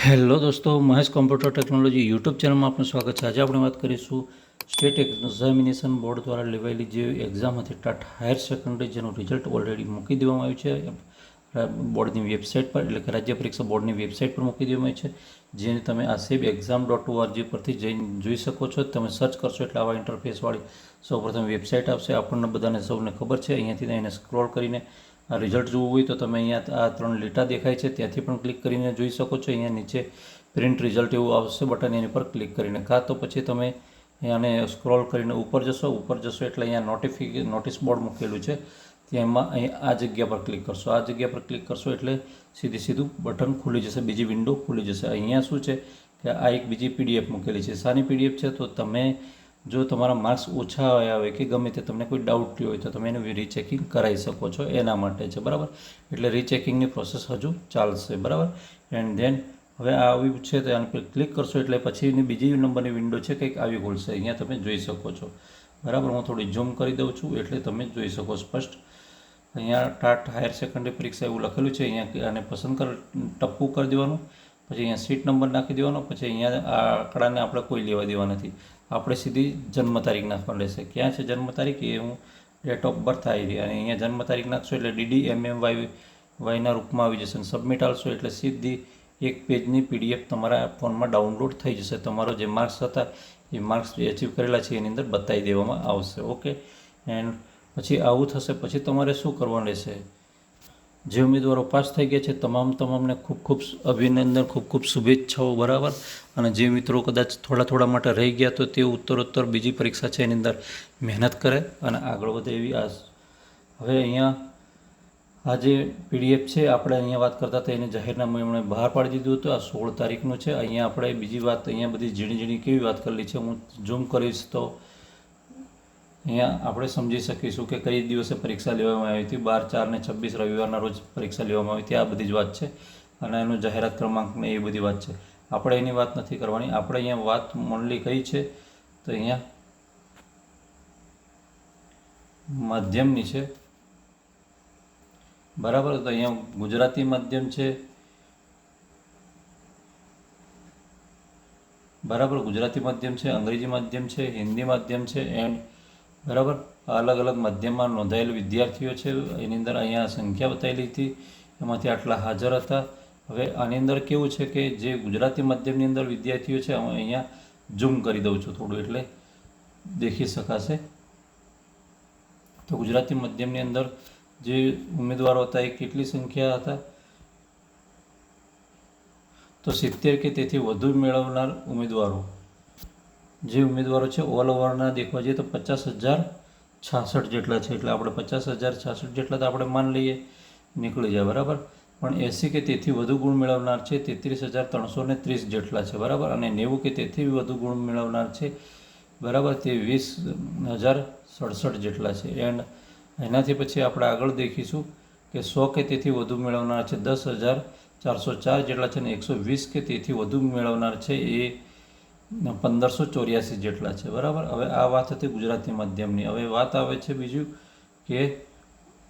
Hello દોસ્તો, Mahesh computer technology YouTube ચેનલમાં આપનું સ્વાગત છે. આજે આપણે વાત કરીશું સ્ટેટ એક્ઝામિનેશન બોર્ડ દ્વારા લેવાયેલી જે એક્ઝામ હતી ટાટ હાયર સેકન્ડરી, જેનું રિઝલ્ટ ઓલરેડી મૂકી દેવામાં આવ્યું છે બોર્ડની વેબસાઇટ પર, એટલે કે રાજ્ય પરીક્ષા બોર્ડની વેબસાઇટ પર મૂકી દેવામાં આવી છે, જેને તમે આ SEBexam.org પરથી જઈને જોઈ શકો છો. તમે સર્ચ કરશો એટલે આવા ઇન્ટરફેસવાળી સૌપ્રથમ વેબસાઇટ આવશે. આપણને બધાને સૌને ખબર છે. અહીંયાથી એને સ્ક્રોલ કરીને આ રિઝલ્ટ જોવું હોય તો તમે અહીંયા આ 3 લીટા દેખાય છે ત્યાંથી પણ ક્લિક કરીને જોઈ શકો છો. અહીંયા નીચે પ્રિન્ટ રિઝલ્ટ એવું આવશે બટન, એની પર ક્લિક કરીને, કાં તો પછી તમે અહીંયાને સ્ક્રોલ કરીને ઉપર જશો એટલે અહીંયા નોટિસ બોર્ડ મૂકેલું છે તેમાં અહીંયા આ જગ્યા પર ક્લિક કરશો. આ જગ્યા પર ક્લિક કરશો એટલે સીધું બટન ખુલી જશે, બીજી વિન્ડો ખુલી જશે. અહીંયા શું છે કે આ એક બીજી PDF મૂકેલી છે. શાની PDF છે? તો તમે જો તમારા માર્ક્સ ઓછા આવ્યા હોય કે ગમે તે તમને કોઈ ડાઉટ થયો હોય તો તમે એનું રીચેકિંગ કરાવી શકો છો, એના માટે છે. બરાબર, એટલે રીચેકિંગની પ્રોસેસ હજુ ચાલશે. બરાબર, એન્ડ ધેન હવે આ આવ્યું છે તો આના પર ક્લિક કરશો એટલે પછીની બીજી નંબરની વિન્ડો છે કંઈક આવી ખુલશે. અહીંયા તમે જોઈ શકો છો. બરાબર, હું થોડી ઝૂમ કરી દઉં છું એટલે તમે જોઈ શકો સ્પષ્ટ. અહીંયા ટાટ હાયર સેકન્ડરી પરીક્ષા એવું લખેલું છે. અહીંયા આને પસંદ ટપ્પું કરી દેવાનું, પછી અહીંયા સીટ નંબર નાખી દેવાનો, પછી અહીંયા આ આંકડાને આપણે કોઈ લેવા દેવા નથી. આપણે સીધી જન્મ તારીખ નાખવાની રહેશે. ક્યાં છે જન્મ તારીખ? એ હું ડેટ ઓફ બર્થ આવી રહી, અને અહીંયા જન્મ તારીખ નાખશો એટલે DDMMYના રૂપમાં આવી જશે. સબમિટ આવશો એટલે સીધી એક પેજની PDF તમારા ફોનમાં ડાઉનલોડ થઈ જશે. તમારો જે માર્ક્સ હતા એ માર્ક્સ જે અચીવ કરેલા છે એની અંદર બતાવી દેવામાં આવશે. ઓકે, એન્ડ પછી આવું થશે. પછી તમારે શું કરવાનું રહેશે? જે ઉમેદવારો પાસ થઈ ગયા છે તમામને ખૂબ અભિનંદન, ખૂબ શુભેચ્છાઓ. બરાબર, અને જે મિત્રો કદાચ થોડા માટે રહી ગયા તો તે ઉત્તરોત્તર બીજી પરીક્ષા છે એની અંદર મહેનત કરે અને આગળ વધે એવી આસ. હવે અહીંયા આ જે PDF છે આપણે અહીંયા વાત કરતા હતા એને જાહેરનામું એમણે બહાર પાડી દીધું હતું. આ 16 તારીખનું છે. અહીંયા આપણે બીજી વાત, અહીંયા બધી ઝીણી કેવી વાત કરેલી છે હું ઝૂમ કરીશ તો અહીંયા આપણે સમજી શકીશું કે કઈ દિવસે પરીક્ષા લેવામાં આવી હતી. 12/4/26 રવિવારના રોજ પરીક્ષા લેવામાં આવી હતી. આ બધી જ વાત છે, અને એનું જાહેરાત ક્રમાંક ને એ બધી વાત છે. આપણે એની વાત નથી કરવાની. આપણે અહીંયા વાત ઓનલી કઈ છે તો અહીંયા માધ્યમની છે. બરાબર, તો અહીંયા ગુજરાતી માધ્યમ છે. બરાબર, ગુજરાતી માધ્યમ છે, અંગ્રેજી માધ્યમ છે, હિન્દી માધ્યમ છે, એન્ડ બરાબર અલગ માધ્યમમાં નોંધાયેલ વિદ્યાર્થીઓ છે. એની અંદર અહીંયા સંખ્યા બતાવેલી હતી, એમાંથી આટલા હાજર હતા. હવે આની અંદર કેવું છે કે જે ગુજરાતી માધ્યમની અંદર વિદ્યાર્થીઓ છે, હું અહીંયા ઝૂમ કરી દઉં છું થોડું એટલે દેખી શકાશે. તો ગુજરાતી માધ્યમની અંદર જે ઉમેદવારો હતા એ કેટલી સંખ્યા હતા? તો 70 કે તેથી વધુ મેળવનાર ઉમેદવારો, જે ઉમેદવારો છે ઓલ ઓવરના દેખવા જઈએ તો 50,066 જેટલા છે. એટલે આપણે 50,066 જેટલા તો આપણે માન લઈએ નીકળી જાય. બરાબર, પણ 80 કે તેથી વધુ ગુણ મેળવનાર છે 33,330 જેટલા છે. બરાબર, અને 90 કે તેથી વધુ ગુણ મેળવનાર છે બરાબર તે 20,067 જેટલા છે. એન્ડ એનાથી પછી આપણે આગળ દેખીશું કે 100 કે તેથી વધુ મેળવનાર છે 10,404 જેટલા છે, અને 120 કે તેથી વધુ મેળવનાર છે એ 1,584 જેટલા છે. બરાબર, હવે આ વાત હતી ગુજરાતી માધ્યમની. હવે વાત આવે છે બીજું કે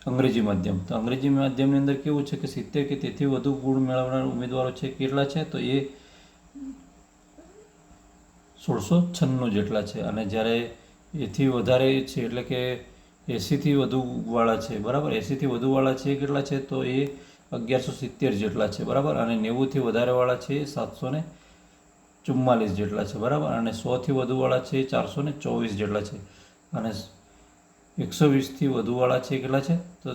અંગ્રેજી માધ્યમ. તો અંગ્રેજી માધ્યમની અંદર કેવું છે કે 70 કે તેથી વધુ ગુણ મેળવનાર ઉમેદવારો છે કેટલા છે? તો એ 1,696 જેટલા છે. અને જ્યારે એથી વધારે છે એટલે કે 80થી વધુ વાળા છે, બરાબર 80થી વધુ વાળા છે કેટલા છે? તો એ 1,170 જેટલા છે. બરાબર, અને 90થી વધારે વાળા છે 744 જેટલા છે. બરાબર, અને 100થી વધુવાળા છે 424 જેટલા છે, અને 120થી વધુવાળા છે કેટલા છે? તો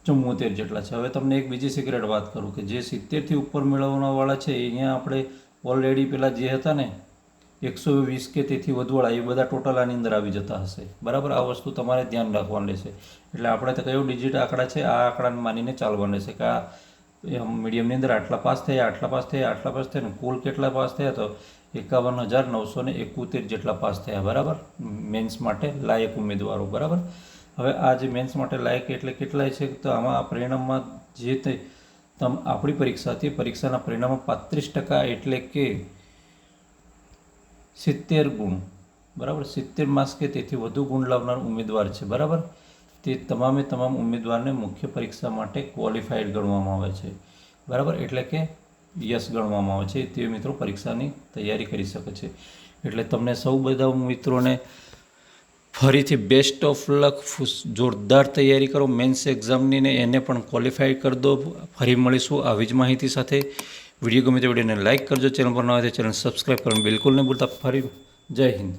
74 જેટલા છે. હવે તમને એક બીજી સિક્રેટ વાત કરું કે જે 70થી ઉપર મેળવવાવાળા છે અહીંયા આપણે ઓલરેડી પેલા જે હતા ને 120 કે તેથી વધુવાળા એ બધા ટોટલ આની અંદર આવી જતા હશે. બરાબર, આ વસ્તુ તમારે ધ્યાન રાખવાનું રહેશે. એટલે આપણે તો કયો ડિજિટ આંકડા છે આ આંકડાને માનીને ચાલવાનું રહેશે કે આ મીડિયમની અંદર આટલા પાસ થયા, ને કુલ કેટલા પાસ થયા? તો 51,971 જેટલા પાસ થયા. બરાબર, મેન્સ માટે લાયક ઉમેદવારો. બરાબર, હવે આ જે મેન્સ માટે લાયક એટલે કેટલાય છે? તો આમાં આ પરિણામમાં જે તે આપણી પરીક્ષા હતી પરીક્ષાના પરિણામમાં 35% એટલે કે 70 ગુણ. બરાબર, 70 માર્ક્સ કે તેથી વધુ ગુણ લાવનાર ઉમેદવાર છે. બરાબર, તે તમામ ઉમેદવારને મુખ્ય પરીક્ષા માટે ક્વોલિફાઈડ ગણવામાં આવે છે. બરાબર, એટલે કે યસ ગણવામાં આવે છે તે મિત્રો પરીક્ષાની તૈયારી કરી શકે છે. એટલે તમને સૌ બધા મિત્રોને ફરીથી બેસ્ટ ઓફ લક. જોરદાર તૈયારી કરો મેન્સ એક્ઝામની ને એને પણ ક્વોલિફાઈ કરી દો. ફરી મળીશું આવી જ માહિતી સાથે. વિડીયો ગમે તો વિડીયોને લાઇક કરજો. ચેનલ પર ન હોય તો ચેનલ સબસ્ક્રાઈબ કરવાનું બિલકુલ નહીં ભૂલતા. ફરી જય હિન્દ.